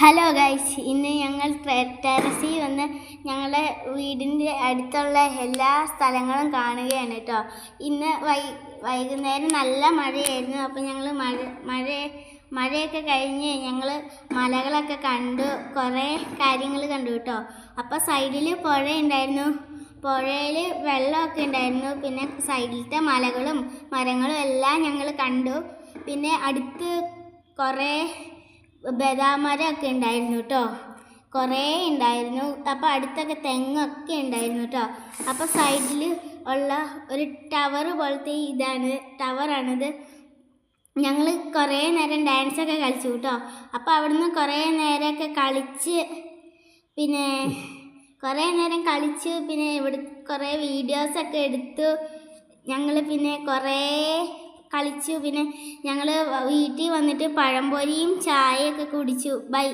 Hello guys, ഇന്ന് ഞങ്ങൾ ടെറസിൽ വന്ന് ഞങ്ങളുടെ വീടിൻ്റെ അടുത്തുള്ള എല്ലാ സ്ഥലങ്ങളും കാണുകയാണ് കേട്ടോ. ഇന്ന് വൈകുന്നേരം നല്ല മഴയായിരുന്നു. അപ്പോൾ ഞങ്ങൾ മഴയൊക്കെ കഴിഞ്ഞ് ഞങ്ങൾ മലകളൊക്കെ കണ്ടു, കുറേ കാര്യങ്ങൾ കണ്ടു കേട്ടോ. അപ്പോൾ സൈഡിൽ പുഴ ഉണ്ടായിരുന്നു, പുഴയിൽ വെള്ളമൊക്കെ ഉണ്ടായിരുന്നു. പിന്നെ സൈഡിലത്തെ മലകളും മരങ്ങളും എല്ലാം ഞങ്ങൾ കണ്ടു. പിന്നെ അടുത്ത് കുറേ ബദാം മരമൊക്കെ ഉണ്ടായിരുന്നു കേട്ടോ, കുറേ ഉണ്ടായിരുന്നു. അപ്പോൾ അടുത്തൊക്കെ തെങ്ങൊക്കെ ഉണ്ടായിരുന്നു കേട്ടോ. അപ്പോൾ സൈഡിൽ ഉള്ള ഒരു ടവർ പോലത്തെ ടവറാണിത്. ഞങ്ങൾ കുറേ നേരം ഡാൻസൊക്കെ കളിച്ചു കേട്ടോ. അപ്പോൾ അവിടുന്ന് കുറേ നേരമൊക്കെ കളിച്ച് പിന്നെ ഇവിടെ കുറേ വീഡിയോസൊക്കെ എടുത്തു. ഞങ്ങൾ പിന്നെ കുറേ കളിച്ചു. പിന്നെ ഞങ്ങൾ വീട്ടിൽ വന്നിട്ട് പഴംപൊരിയും ചായയൊക്കെ കുടിച്ചു. ബൈ.